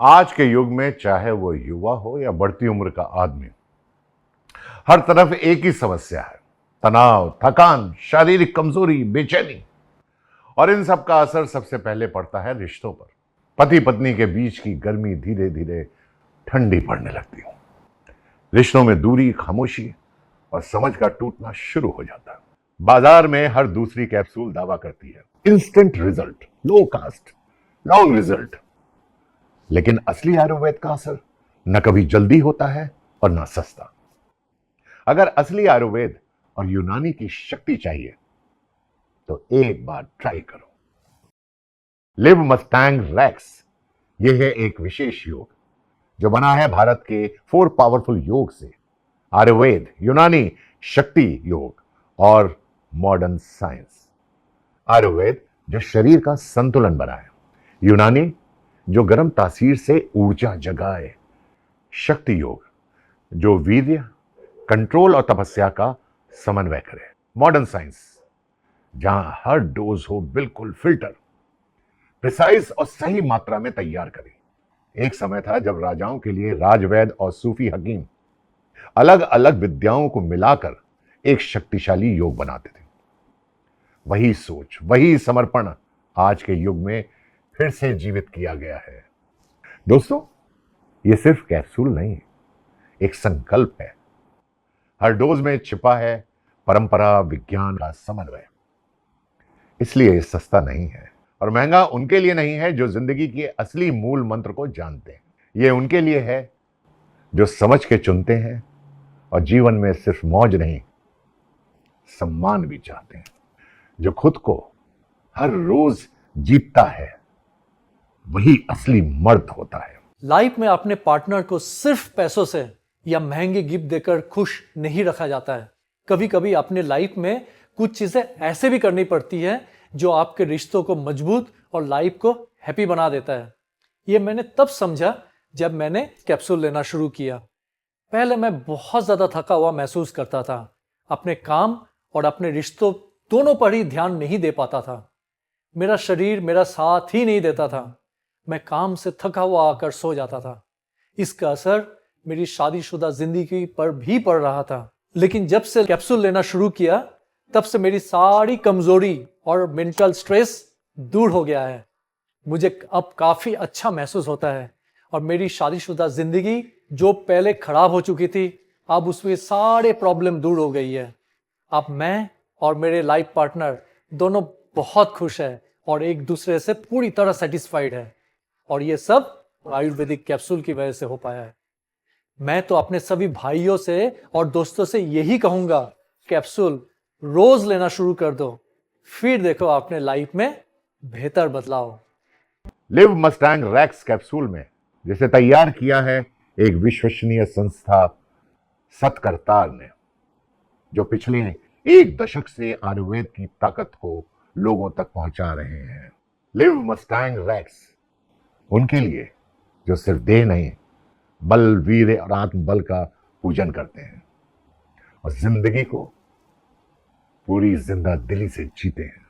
आज के युग में चाहे वो युवा हो या बढ़ती उम्र का आदमी, हर तरफ एक ही समस्या है। तनाव, थकान, शारीरिक कमजोरी, बेचैनी। और इन सब का असर सबसे पहले पड़ता है रिश्तों पर। पति पत्नी के बीच की गर्मी धीरे धीरे ठंडी पड़ने लगती है। रिश्तों में दूरी, खामोशी और समझ का टूटना शुरू हो जाता है। बाजार में हर दूसरी कैप्सूल दावा करती है इंस्टेंट रिजल्ट, लो कास्ट, लॉन्ग रिजल्ट। लेकिन असली आयुर्वेद का असर न कभी जल्दी होता है और न सस्ता। अगर असली आयुर्वेद और यूनानी की शक्ति चाहिए तो एक बार ट्राई करो। लिव मस्टैंग रैक्स। यह है एक विशेष योग जो बना है भारत के 4 पावरफुल योग से। आयुर्वेद, यूनानी शक्ति योग और मॉडर्न साइंस। आयुर्वेद जो शरीर का संतुलन बनाए, यूनानी जो गर्म तासीर से ऊर्जा जगाए, शक्ति योग जो वीर्य, कंट्रोल और तपस्या का समन्वय करे, मॉडर्न साइंस जहां हर डोज हो बिल्कुल फिल्टर, प्रिसाइज और सही मात्रा में तैयार करे। एक समय था जब राजाओं के लिए राजवैद और सूफी हकीम अलग अलग विद्याओं को मिलाकर एक शक्तिशाली योग बनाते थे। वही सोच, वही समर्पण आज के युग में फिर से जीवित किया गया है। दोस्तों, यह सिर्फ कैप्सूल नहीं, एक संकल्प है। हर डोज में छिपा है परंपरा, विज्ञान का समन्वय। इसलिए ये सस्ता नहीं है और महंगा उनके लिए नहीं है जो जिंदगी के असली मूल मंत्र को जानते हैं। ये उनके लिए है जो समझ के चुनते हैं और जीवन में सिर्फ मौज नहीं, सम्मान भी चाहते हैं। जो खुद को हर रोज जीतता है वही असली मर्द होता है। लाइफ में अपने पार्टनर को सिर्फ पैसों से या महंगे गिफ्ट देकर खुश नहीं रखा जाता है। कभी कभी अपने लाइफ में कुछ चीजें ऐसे भी करनी पड़ती है जो आपके रिश्तों को मजबूत और लाइफ को हैप्पी बना देता है। ये मैंने तब समझा जब मैंने कैप्सूल लेना शुरू किया। पहले मैं बहुत ज्यादा थका हुआ महसूस करता था। अपने काम और अपने रिश्तों दोनों पर ही ध्यान नहीं दे पाता था। मेरा शरीर मेरा साथ ही नहीं देता था। मैं काम से थका हुआ आकर सो जाता था। इसका असर मेरी शादीशुदा जिंदगी पर भी पड़ रहा था। लेकिन जब से कैप्सूल लेना शुरू किया तब से मेरी सारी कमजोरी और मेंटल स्ट्रेस दूर हो गया है। मुझे अब काफी अच्छा महसूस होता है और मेरी शादीशुदा जिंदगी जो पहले खराब हो चुकी थी, अब उसमें सारे प्रॉब्लम दूर हो गई है। अब मैं और मेरे लाइफ पार्टनर दोनों बहुत खुश हैं और एक दूसरे से पूरी तरह सेटिस्फाइड है। और ये सब आयुर्वेदिक कैप्सूल की वजह से हो पाया है। मैं तो अपने सभी भाइयों से और दोस्तों से यही कहूंगा, कैप्सूल रोज लेना शुरू कर दो, फिर देखो अपने लाइफ में बेहतर बदलाव। लिव मस्टैंग रैक्स कैप्सूल में जिसे तैयार किया है एक विश्वसनीय संस्था सतकरतार ने, जो पिछले 1 दशक से आयुर्वेद की ताकत को लोगों तक पहुंचा रहे हैं। लिव मस्टैंग रैक्स उनके लिए जो सिर्फ देह नहीं, बल, वीर और आत्मबल का पूजन करते हैं और जिंदगी को पूरी जिंदा दिली से जीते हैं।